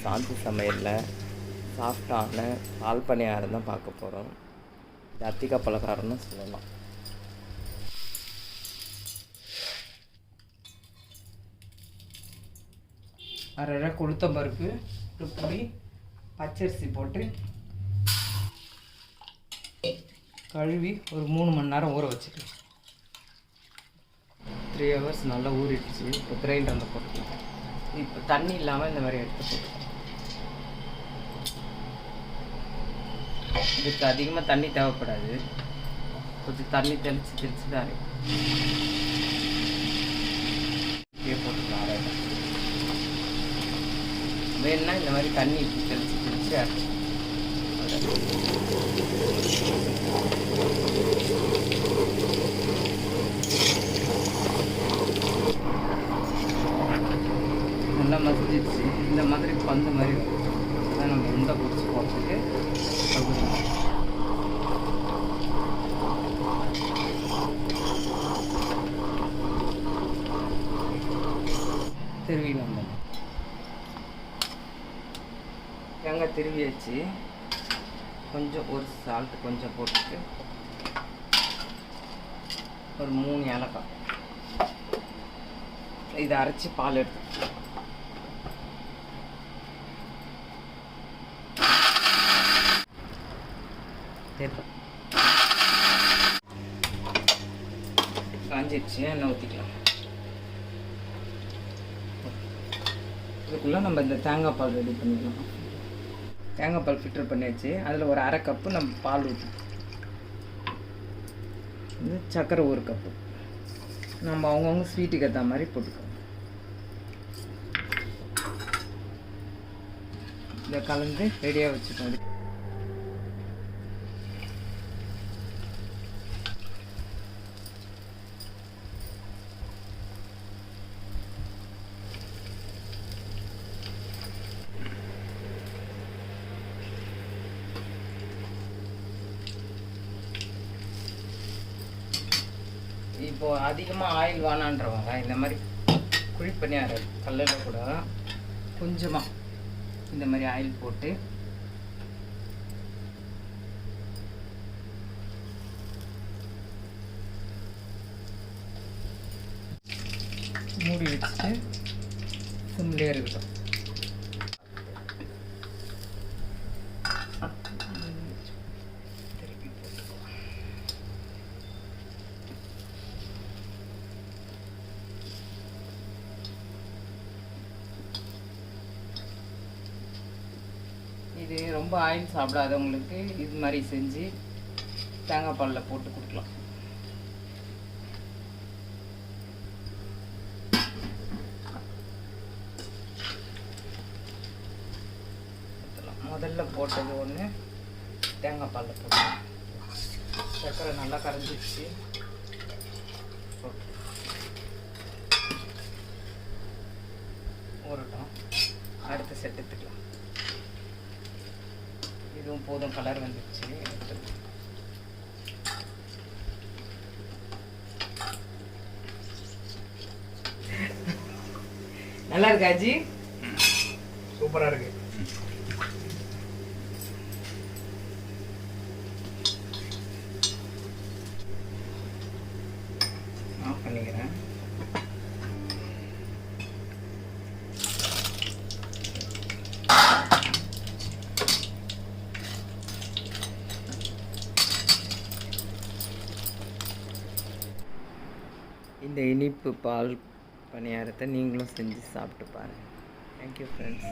சாந்தி சமையலில் சாஃப்டான பால் பணியாரம் தான் பார்க்க போகிறோம். இது அத்திக்கா பலகாரம்னு சொல்லலாம். அரை உளுத்தம்பருப்பு, பொடி, பச்சரிசி போட்டு கழுவி ஒரு 3 மணி நேரம் ஊற வச்சுக்கலாம். 3 hours நல்லா ஊறிடுச்சு. இப்போ கிரைண்டரில் போட்டுக்கலாம். இப்போ தண்ணி இல்லாமல் இந்த மாதிரி எடுத்து போட்டுக்கலாம். இதுக்கு அதிகமாக தண்ணி தேவைப்படாது. கொஞ்சம் தண்ணி தெளித்து தான் இப்படியே போட்டுக்கலாம். வேணுன்னா இந்த மாதிரி தண்ணி தெளித்து அரைச்சி நல்லா மசிஞ்சிடுச்சு. இந்த மாதிரி பந்து மாதிரி அதான் நம்ம உண்டை பிடிச்சி போகிறதுக்கு திருவிழா தேங்காய் திருவியாச்சு. கொஞ்சம் ஒரு சால்ட்டு கொஞ்சம் போட்டுட்டு ஒரு 3 ஏலக்காய் இதை அரைச்சி பால் எடுத்து காஞ்சிடுச்சு. எண்ணெய் ஊற்றிக்கலாம். இதுக்குள்ளே நம்ம இந்த தேங்காய் பால் ரெடி பண்ணிக்கலாம். தேங்காய் பால் ஃபில்டர் பண்ணியாச்சு. அதில் ஒரு அரை கப்பு நம்ம பால் ஊற்றி, இது சர்க்கரை 1 கப்பு, நம்ம அவங்கவுங்க ஸ்வீட்டுக்கு ஏற்ற மாதிரி போட்டுக்கலாம். இதை கலந்து ரெடியாக வச்சுக்கோங்க. இப்போது அதிகமாக ஆயில் வேணான்றவங்க இந்த மாதிரி குழி பணியாரம் கல்லில் கூட கொஞ்சமாக இந்த மாதிரி ஆயில் போட்டு மூடி வச்சுட்டு சிம்லேயே இருக்கட்டும். இது ரொம்ப ஆயில் சாப்பிடாதவங்களுக்கு இது மாதிரி செஞ்சு தேங்காய் பாலில் போட்டு கொடுக்கலாம். முதல்ல போட்டது ஒன்று தேங்காய் பாலில் போட்டோம். சர்க்கரை நல்லா கரைஞ்சிடுச்சு. ஊறட்டும். அடுத்த செட் எடுத்துக்கலாம். இதுவும் போதும், கலர் வந்துடுச்சு. நல்லா இருக்கா ஜி? சூப்பராக இருக்கு. ஆஃப் பண்ணிக்கிறேன். இந்த இனிப்பு பால் பணியாரத்தை நீங்களும் செஞ்சு சாப்பிட்டு பாருங்கள். Thank you friends.